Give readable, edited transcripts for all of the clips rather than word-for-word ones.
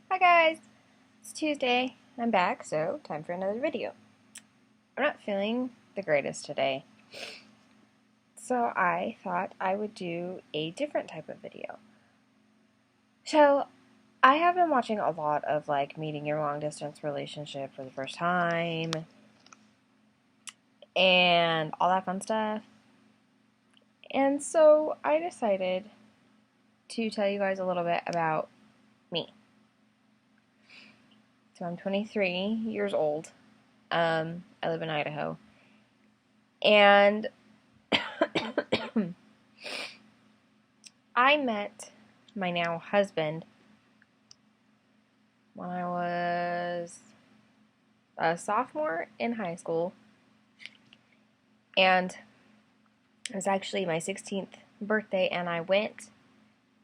Hi guys, it's Tuesday. I'm back, so time for another video. I'm not feeling the greatest today, so I thought I would do a different type of video. So, I have been watching a lot of like meeting your long distance relationship for the first time and all that fun stuff. And so I decided to tell you guys a little bit about me. So I'm 23 years old. I live in Idaho. And I met my now husband when I was a sophomore in high school. And it was actually my 16th birthday, and I went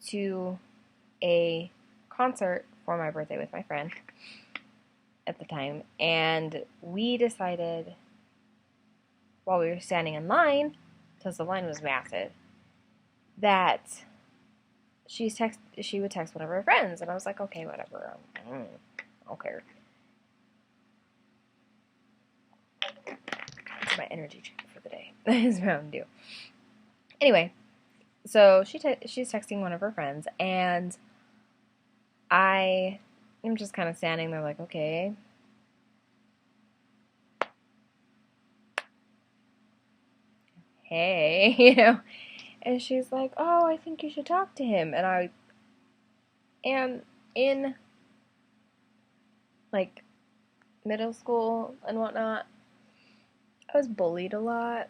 to a concert for my birthday with my friend at the time. And we decided, while we were standing in line, because the line was massive, that she would text one of her friends, and I was like, okay, whatever, I don't care. It's my energy drink for the day. It's Mountain Dew. Anyway, so she's texting one of her friends, and I am just kind of standing there like, okay. Hey, and she's like, oh, I think you should talk to him. And I am in, like, middle school and whatnot. I was bullied a lot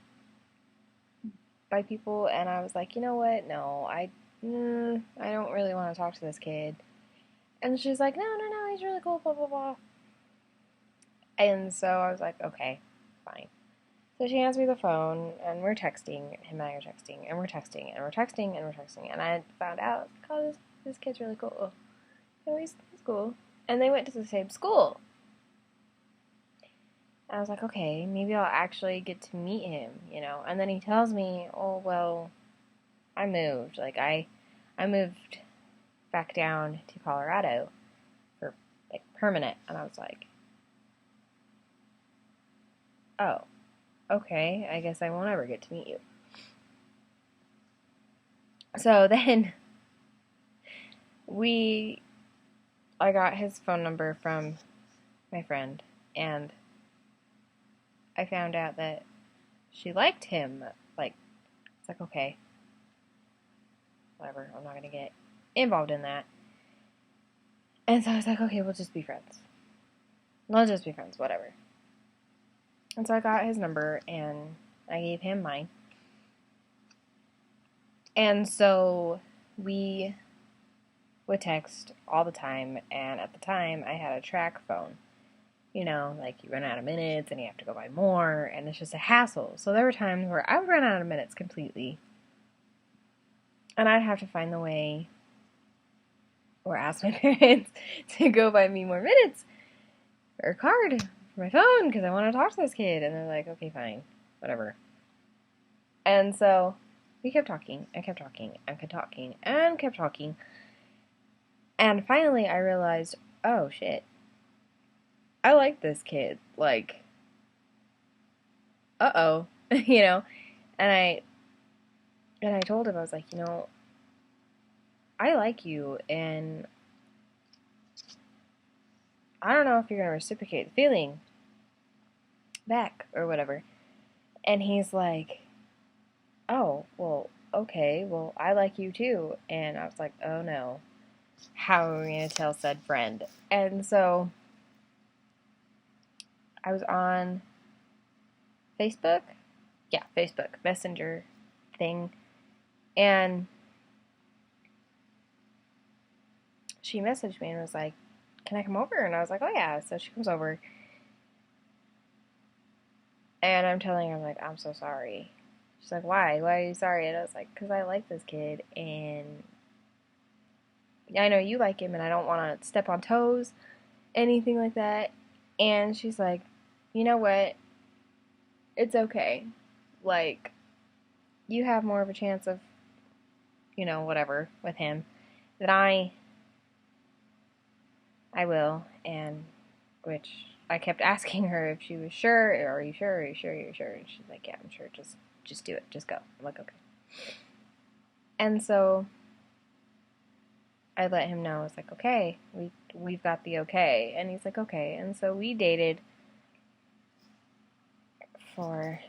by people, and I was like, you know what? No, I don't really want to talk to this kid. And she's like, no, he's really cool, blah, blah, blah. And so I was like, okay, fine. So she hands me the phone, and we're texting, him and I are texting, and we're texting, and we're texting, and we're texting, and I found out, oh, this kid's really cool. He's cool. And they went to the same school. And I was like, okay, maybe I'll actually get to meet him, And then he tells me, oh, well, I moved. Like, I moved back down to Colorado for, like, permanent. And I was like, oh, okay, I guess I won't ever get to meet you. So then I got his phone number from my friend, and I found out that she liked him. Like, it's like, okay, whatever, I'm not going to get involved in that. And so I was like, okay, we'll just be friends. We'll just be friends, whatever. And so I got his number, and I gave him mine. And so we would text all the time, and at the time, I had a track phone. Like you run out of minutes, and you have to go buy more, and it's just a hassle. So there were times where I would run out of minutes completely, and I'd have to find the way or ask my parents to go buy me more minutes or a card for my phone because I want to talk to this kid. And they're like, okay, fine, whatever. And so we kept talking and kept talking and kept talking and kept talking. And finally I realized, oh shit, I like this kid. Like, uh-oh, And I told him, I was like, I like you, and I don't know if you're going to reciprocate the feeling back or whatever. And he's like, oh, well, okay, well, I like you too. And I was like, oh no, how are we going to tell said friend? And so I was on Facebook. Yeah, Facebook Messenger thing. And she messaged me and was like, can I come over? And I was like, oh yeah. So she comes over. And I'm telling her, I'm like, I'm so sorry. She's like, why? Why are you sorry? And I was like, because I like this kid, and I know you like him, and I don't want to step on toes, anything like that. And she's like, you know what? It's okay. Like, you have more of a chance of, whatever, with him than I I will, and which I kept asking her if she was sure. Are you sure? Are you sure? Are you sure? And she's like, yeah, I'm sure. Just do it. Just go. I'm like, okay. And so I let him know. I was like, okay, we've got the okay. And he's like, okay. And so we dated for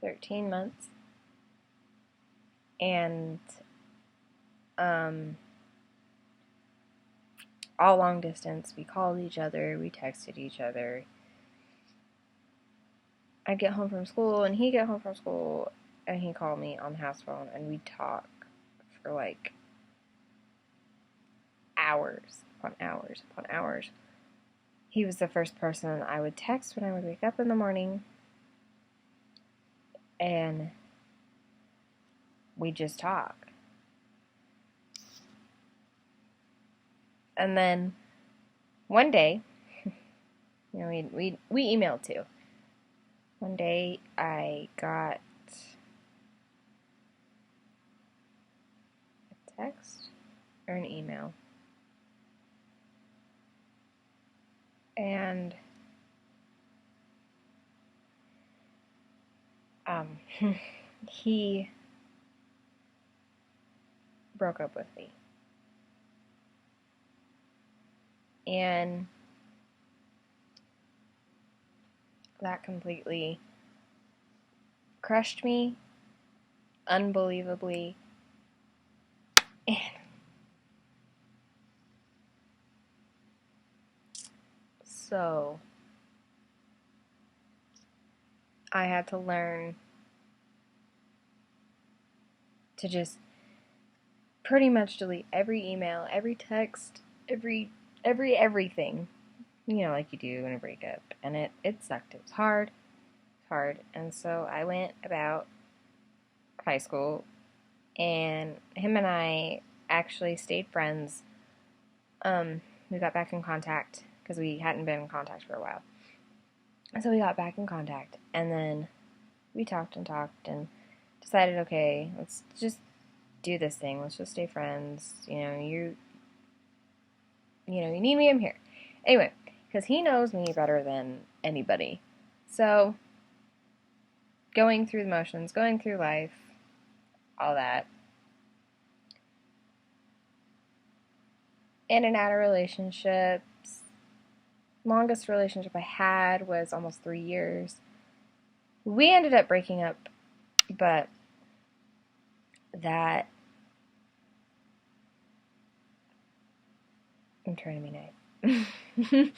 13 months. And all long distance. We called each other. We texted each other. I'd get home from school, and he'd get home from school, and he'd call me on the house phone, and we'd talk for like hours upon hours upon hours. He was the first person I would text when I would wake up in the morning, and we'd just talk. And then one day, you know, we emailed too. One day I got a text or an email, and he broke up with me. And that completely crushed me, unbelievably. And so I had to learn to just pretty much delete every email, every text, everything, you know, like you do in a breakup. And it sucked. It was hard. And so I went about high school, and him and I actually stayed friends. We got back in contact because we hadn't been in contact for a while. So we got back in contact, and then we talked and decided, okay, let's just do this thing. Let's just stay friends. You know, you need me, I'm here. Anyway, because he knows me better than anybody. So, going through the motions, going through life, all that. In and out of relationships. Longest relationship I had was almost 3 years. We ended up breaking up, but that... I'm trying to be nice.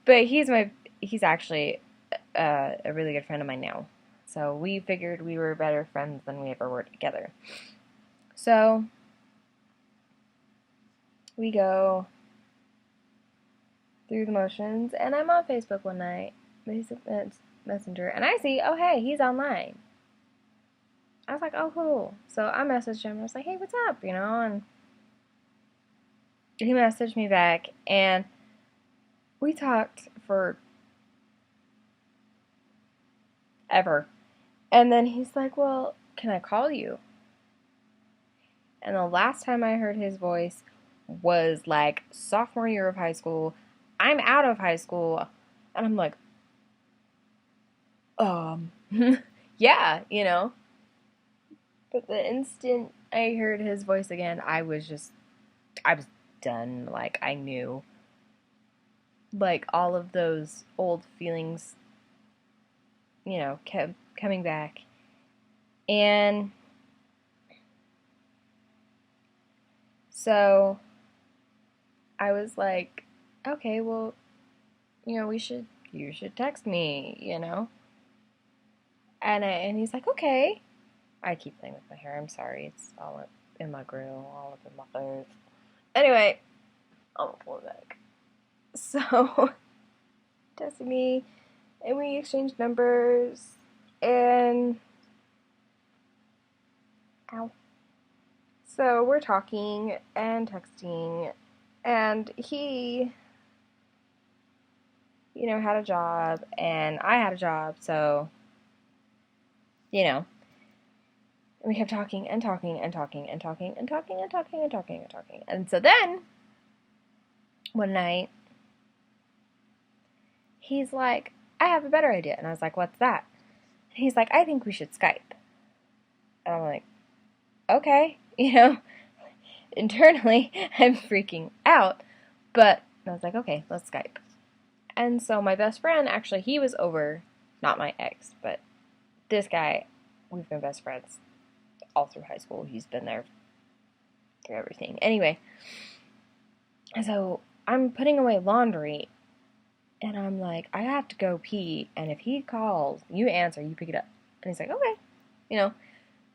But he's actually a really good friend of mine now. So we figured we were better friends than we ever were together. So we go through the motions, and I'm on Facebook one night, Facebook Messenger, and I see, oh hey, he's online. I was like, oh cool. So I messaged him, I was like, hey, what's up, you know, and he messaged me back, and we talked for ever. And then he's like, well, can I call you? And the last time I heard his voice was like sophomore year of high school. I'm out of high school. And I'm like, yeah, you know. But the instant I heard his voice again, I was done. Like, I knew. Like, all of those old feelings, you know, kept coming back. And so I was like, okay, well, you know, you should text me, you know. And he's like, okay. I keep playing with my hair. I'm sorry. It's all up in my grill, all up in my face. Anyway, I'm gonna pull it back. So, texted me, and we exchanged numbers, and ow. So we're talking and texting, and he, you know, had a job, and I had a job, so, you know, we kept talking and talking and talking and talking and talking and talking and talking and talking. And so then one night, he's like, I have a better idea. And I was like, what's that? And he's like, I think we should Skype. And I'm like, okay, internally, I'm freaking out. But I was like, okay, let's Skype. And so my best friend, actually, he was over, not my ex, but this guy, we've been best friends all through high school. He's been there through everything. Anyway, so I'm putting away laundry, and I'm like, I have to go pee, and if he calls, you answer, you pick it up. And he's like, okay,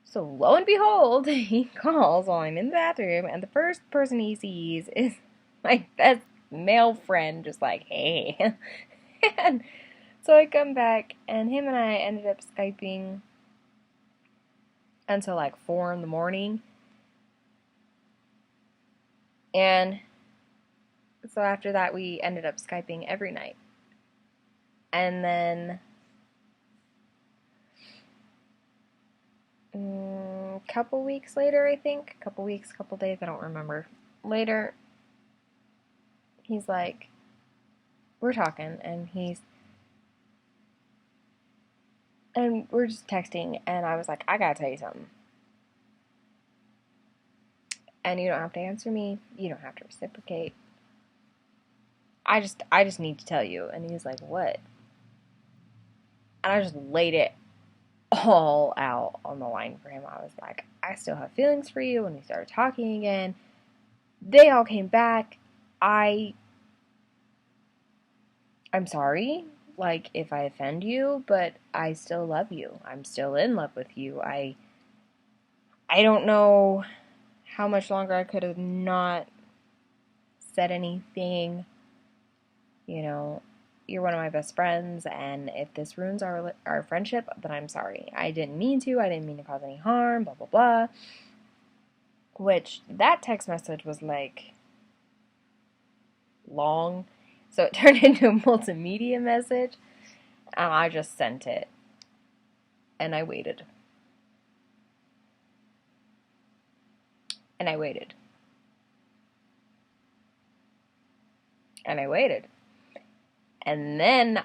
So lo and behold, he calls while I'm in the bathroom, and the first person he sees is my best male friend, just like, hey. And so I come back, and him and I ended up Skyping until like 4 in the morning. And so after that, we ended up Skyping every night. And then a couple weeks later, I think, couple days, I don't remember. Later, he's like, we're talking, and we're just texting, and I was like, I gotta tell you something. And you don't have to answer me, you don't have to reciprocate. I just need to tell you. And he's like, what? And I just laid it all out on the line for him. I was like, I still have feelings for you. And we started talking again. They all came back. I'm sorry, like, if I offend you, but I still love you. I'm still in love with you. I don't know how much longer I could have not said anything. You're one of my best friends, and if this ruins our friendship, then I'm sorry. I didn't mean to cause any harm, blah, blah, blah. Which, that text message was, like, long, so it turned into a multimedia message, and I just sent it, and I waited. And I waited. And I waited. And then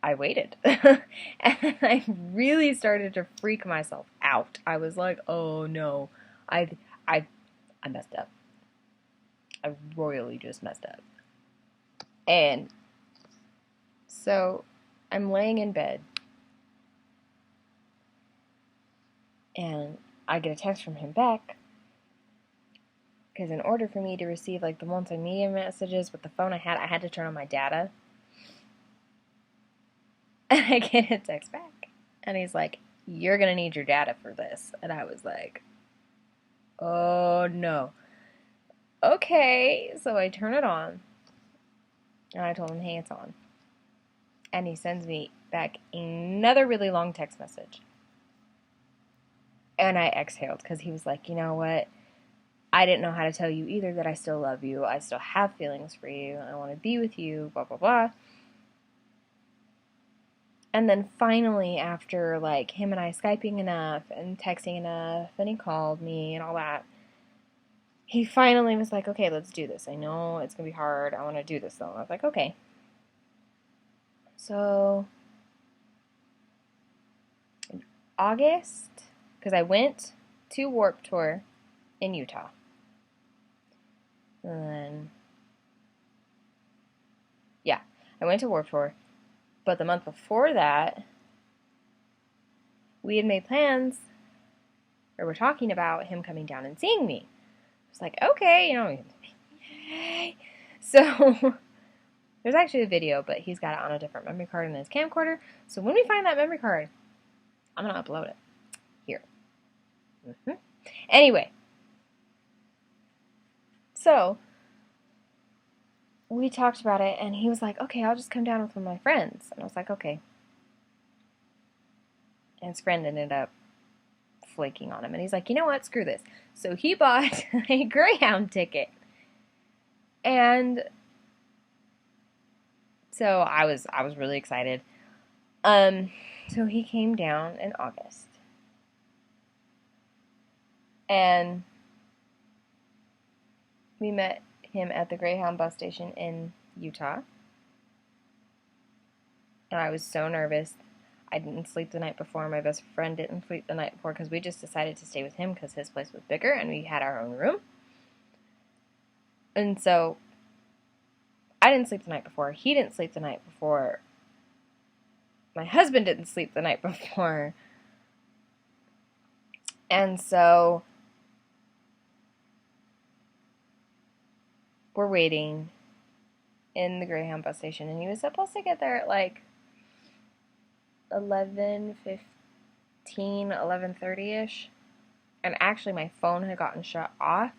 I waited. And I really started to freak myself out. I was like, oh no, I messed up. I royally just messed up. And so I'm laying in bed, and I get a text from him back, because in order for me to receive like the multimedia messages with the phone I had to turn on my data. And I get a text back, and he's like, you're gonna need your data for this. And I was like, oh no. Okay, so I turn it on, and I told him, hey, it's on. And he sends me back another really long text message. And I exhaled, because he was like, you know what? I didn't know how to tell you either that I still love you. I still have feelings for you. I want to be with you, blah, blah, blah. And then finally, after like him and I Skyping enough and texting enough, and he called me and all that, he finally was like, okay, let's do this. I know it's going to be hard. I want to do this though. And I was like, okay. So, in August, because I went to Warped Tour in Utah. And then, yeah, I went to Warped Tour. But the month before that, we had made plans, or we're talking about him coming down and seeing me. I was like, okay, yay. So, there's actually a video, but he's got it on a different memory card in his camcorder. So when we find that memory card, I'm going to upload it here. Anyway, so we talked about it, and he was like, okay, I'll just come down with one of my friends. And I was like, okay. And his friend ended up flaking on him, and he's like, you know what, screw this. So he bought a Greyhound ticket. And so I was really excited. So he came down in August. And we met him at the Greyhound bus station in Utah. And I was so nervous. I didn't sleep the night before. My best friend didn't sleep the night before because we just decided to stay with him because his place was bigger and we had our own room. And so I didn't sleep the night before. He didn't sleep the night before. My husband didn't sleep the night before. And so we're waiting in the Greyhound bus station, and he was supposed to get there at like 11:15, 11:30ish. And actually my phone had gotten shut off,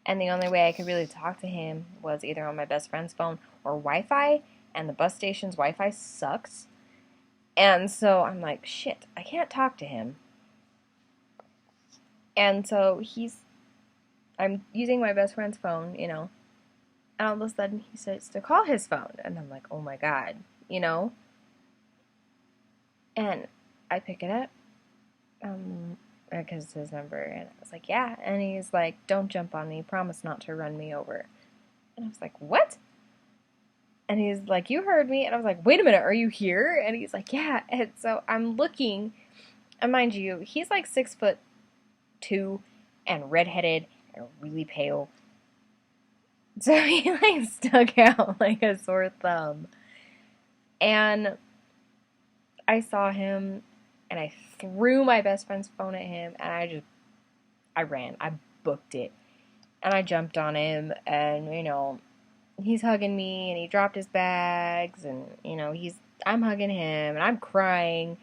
and the only way I could really talk to him was either on my best friend's phone or Wi-Fi, and the bus station's Wi-Fi sucks. And so I'm like, shit, I can't talk to him. And so I'm using my best friend's phone, you know, and all of a sudden he starts to call his phone, and I'm like, oh my god, you know. And I pick it up, because it's his number, and I was like, yeah, and he's like, don't jump on me, promise not to run me over. And I was like, what? And he's like, you heard me. And I was like, wait a minute, are you here? And he's like, yeah. And so I'm looking, and mind you, he's like 6'2" and redheaded and really pale. So he like stuck out like a sore thumb. And I saw him, and I threw my best friend's phone at him, and I ran. I booked it. And I jumped on him, and, you know, he's hugging me, and he dropped his bags, and, you know, I'm hugging him, and I'm crying,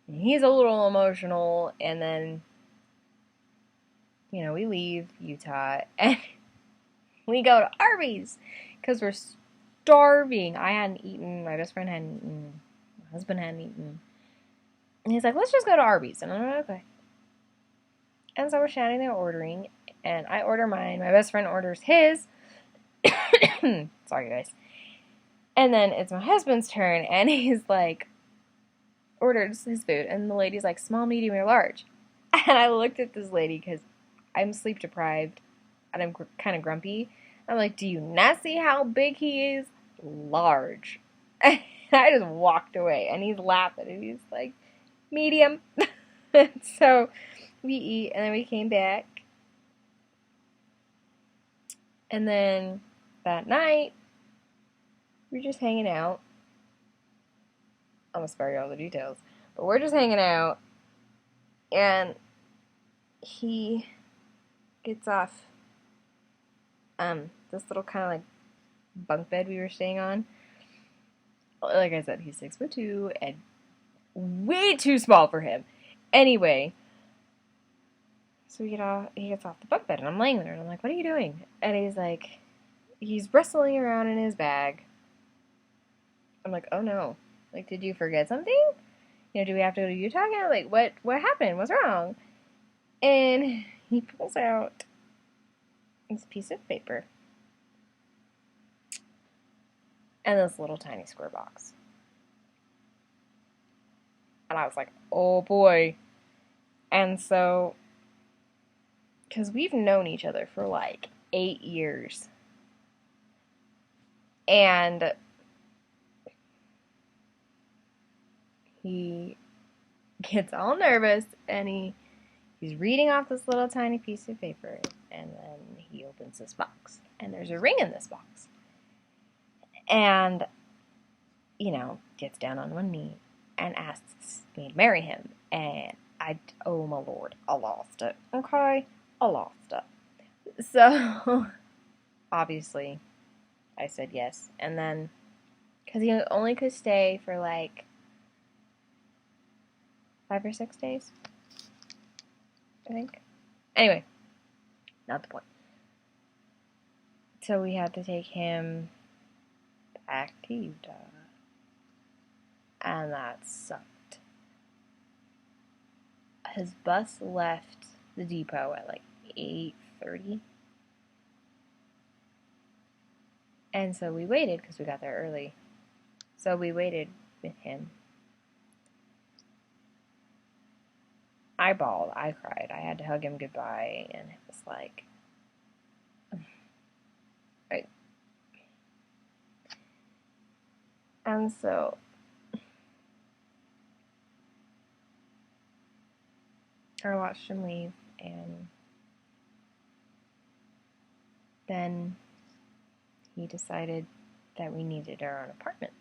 and he's a little emotional, and then, you know, we leave Utah, and we go to Arby's, because we're starving. I hadn't eaten, my best friend hadn't eaten, my husband hadn't eaten, and he's like, let's just go to Arby's, and I'm like, okay. And so we're standing there ordering, and I order mine, my best friend orders his. Sorry, guys. And then it's my husband's turn, and he's like, orders his food, and the lady's like, small, medium, or large. And I looked at this lady, because I'm sleep deprived, and I'm kind of grumpy. I'm like, do you not see how big he is? Large. And I just walked away, and he's laughing, and he's like, medium. So we eat, and then we came back. And then that night, we're just hanging out. I'm going to spare you all the details. But we're just hanging out. And he gets off this little kind of like bunk bed we were staying on. Like I said, he's 6'2" and way too small for him. Anyway, so he gets off the bunk bed, and I'm laying there, and I'm like, what are you doing? And he's like, he's wrestling around in his bag. I'm like, oh no. Like, did you forget something? You know, do we have to go to Utah again? Like, what happened? What's wrong? And he pulls out this piece of paper and this little tiny square box. And I was like, oh boy. And so, because we've known each other for like 8 years. And he gets all nervous, and he's reading off this little tiny piece of paper, and then he opens this box, and there's a ring in this box. And, you know, gets down on one knee and asks me to marry him. And oh my lord, I lost it. Okay? I lost it. So, obviously, I said yes. And then, because he only could stay for like 5 or 6 days, I think. Anyway, not the point. So we had to take him back to Utah. And that sucked. His bus left the depot at like 8:30. And so we waited because we got there early. So we waited with him. I bawled. I cried. I had to hug him goodbye. And it was like, And so I watched him leave, and then he decided that we needed our own apartment.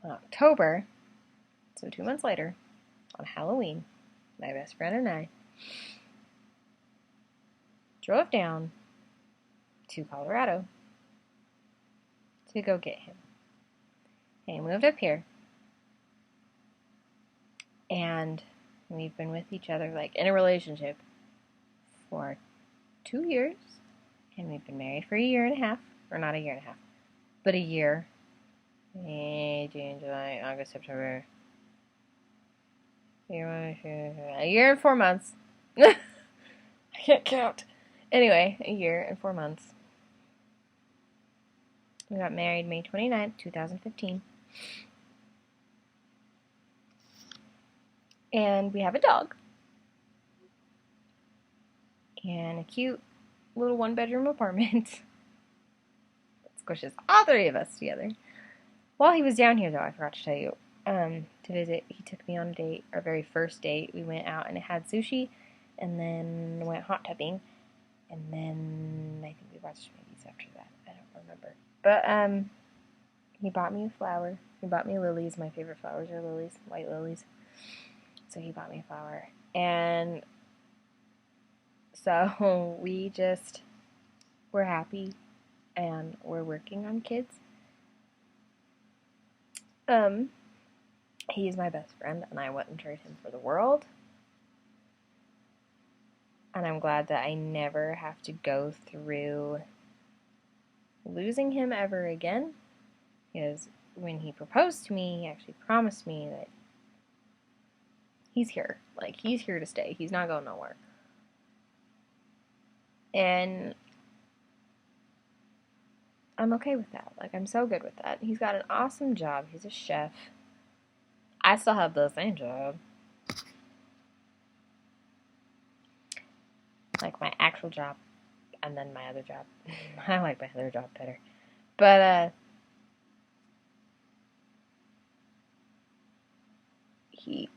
In October, so 2 months later, on Halloween, my best friend and I drove down to Colorado to go get him. He moved up here, and we've been with each other, like, in a relationship for 2 years, and we've been married for a year and a half, or not a year and a half, but a year. May, June, July, August, September. A year and 4 months. I can't count. Anyway, a year and 4 months. We got married May 29th, 2015. And we have a dog. And a cute little 1-bedroom apartment. That squishes all 3 of us together. While he was down here, though, I forgot to tell you, to visit, he took me on a date, our very first date. We went out and it had sushi, and then went hot tubbing, and then I think we watched movies after that. I don't remember. But he bought me a flower. He bought me lilies. My favorite flowers are lilies, white lilies. So he bought me a flower. And so we just were happy, and we're working on kids. He's my best friend, and I wouldn't trade him for the world. And I'm glad that I never have to go through losing him ever again. Because when he proposed to me, he actually promised me that he's here. Like, he's here to stay. He's not going nowhere. And I'm okay with that. Like, I'm so good with that. He's got an awesome job. He's a chef. I still have the same job. Like, my actual job, and then my other job. I like my other job better. But, he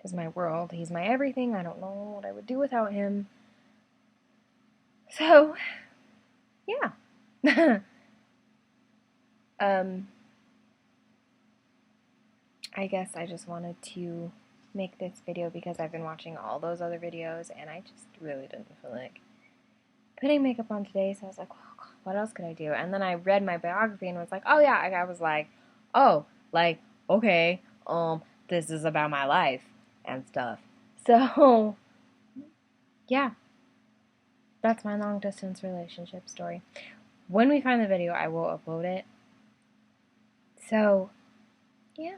is my world. He's my everything. I don't know what I would do without him. So, yeah. I guess I just wanted to make this video because I've been watching all those other videos, and I just really didn't feel like putting makeup on today, so I was like, well, what else could I do? And then I read my biography and was like, oh yeah, I was like, oh, like, okay, this is about my life and stuff. So, yeah, that's my long-distance relationship story. When we find the video, I will upload it. So, yeah.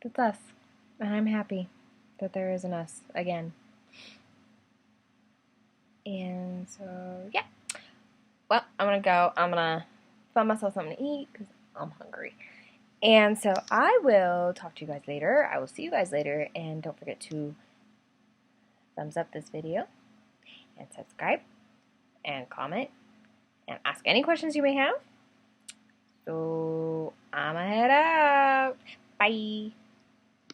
That's us. And I'm happy that there is an us again. And so, yeah. Well, I'm going to go. I'm going to find myself something to eat because I'm hungry. And so I will talk to you guys later. I will see you guys later. And don't forget to thumbs up this video and subscribe and comment and ask any questions you may have. So I'm going to head out. Bye.